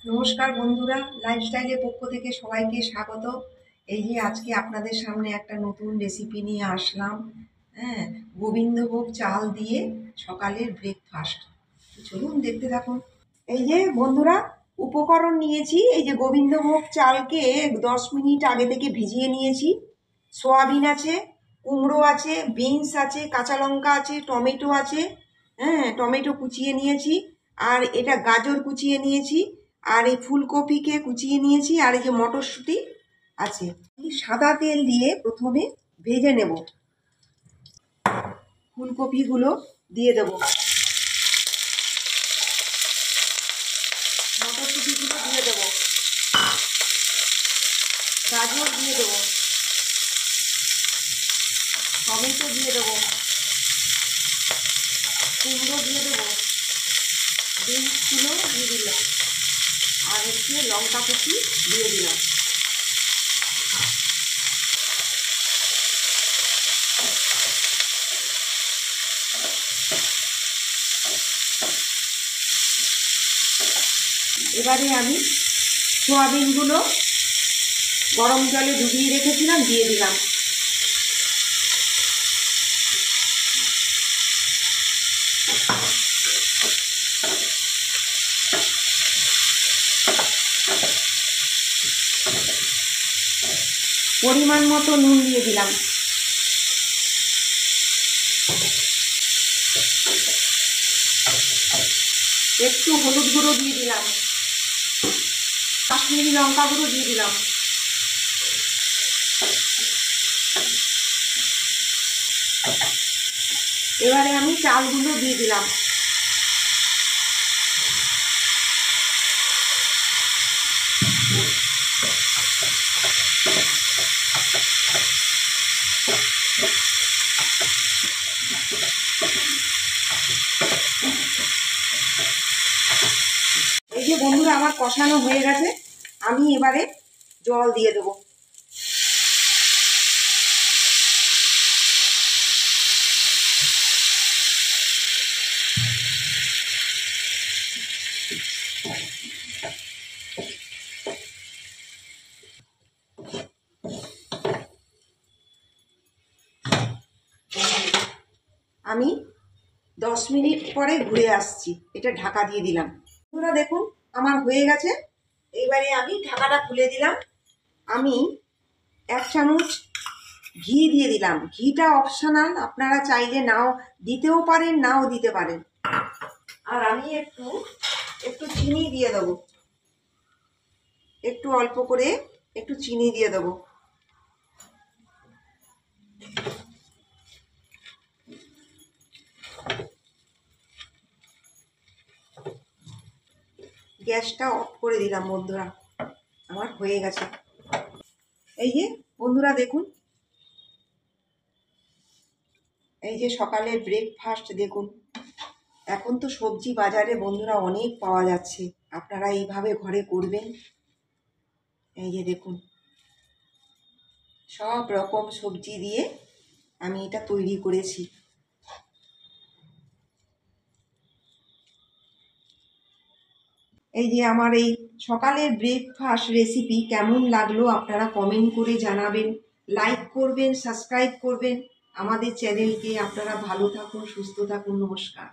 নমস্কার বন্ধুরা, লাইফস্টাইলের পক্ষ থেকে সবাইকে স্বাগত। এই যে আজকে আপনাদের সামনে একটা নতুন রেসিপি নিয়ে আসলাম। হ্যাঁ, গোবিন্দভোগ চাল দিয়ে সকালের ব্রেকফাস্ট। চলুন দেখতে থাকুন। এই যে বন্ধুরা, উপকরণ নিয়েছি। এই যে গোবিন্দভোগ চালকে 10 মিনিট আগে থেকে ভিজিয়ে নিয়েছি। সোয়াবিন আছে, কুমড়ো আছে, বিনস আছে, কাঁচা লঙ্কা আছে, টমেটো আছে। হ্যাঁ, টমেটো কুচিয়ে নিয়েছি। আর এটা গাজর কুচিয়ে নিয়েছি। আর এই ফুলকপিকে কুচিয়ে নিয়েছি। আর এই যে মটরশুঁটি আছে। সাদা তেল দিয়ে প্রথমে ভেজে নেব। ফুলকপিগুলো দিয়ে দেব, মটরশুঁটিগুলো দিয়ে দেব, গাজর দিয়ে দেবো, টমেটো দিয়ে দেবো, কুমড়ো দিয়ে দেবো, বিনসগুলো দিয়ে দিলাম, আর হচ্ছে লঙ্কা কুচি দিয়ে দিলাম। এবারে আমি সোয়াবিনগুলো গরম জলে ডুবিয়ে রেখেছিলাম দিয়ে দিলাম। পরিমাণ মতো নুন দিয়ে দিলাম। একটু হলুদ গুঁড়ো দিয়ে দিলাম। কাশ্মীরি লঙ্কা গুঁড়ো দিয়ে দিলাম। এবারে আমি চালগুলো দিয়ে দিলাম। এই যে বন্ধুরা, আমার কষানো হয়ে গেছে। আমি এবারে জল দিয়ে দেবো। আমি 10 মিনিট পরে ঘুরে আসছি। এটা ঢাকা দিয়ে দিলাম। বন্ধুরা দেখুন, আমার হয়ে গেছে। এইবারে আমি ঢাকাটা খুলে দিলাম। আমি 1 চামচ ঘি দিয়ে দিলাম। ঘিটা অপশনাল, আপনারা চাইলে নাও দিতেও পারেন, নাও দিতে পারেন। আর আমি একটু চিনি দিয়ে দেবো। একটু অল্প করে একটু চিনি দিয়ে দেবো। গ্যাসটা অফ করে দিলাম বন্ধুরা। আমার হয়ে গেছে। এই যে বন্ধুরা দেখুন, এই যে সকালের ব্রেকফাস্ট দেখুন। এখন তো সবজি বাজারে বন্ধুরা অনেক পাওয়া যাচ্ছে। আপনারা এইভাবে ঘরে করবেন। এই যে দেখুন, সব রকম সবজি দিয়ে আমি এটা তৈরি করেছি। এই যে আমার এই সকালের ব্রেকফাস্ট রেসিপি কেমন লাগলো আপনারা কমেন্ট করে জানাবেন। লাইক করবেন, সাবস্ক্রাইব করবেন আমাদের চ্যানেলকে। আপনারা ভালো থাকুন, সুস্থ থাকুন। নমস্কার।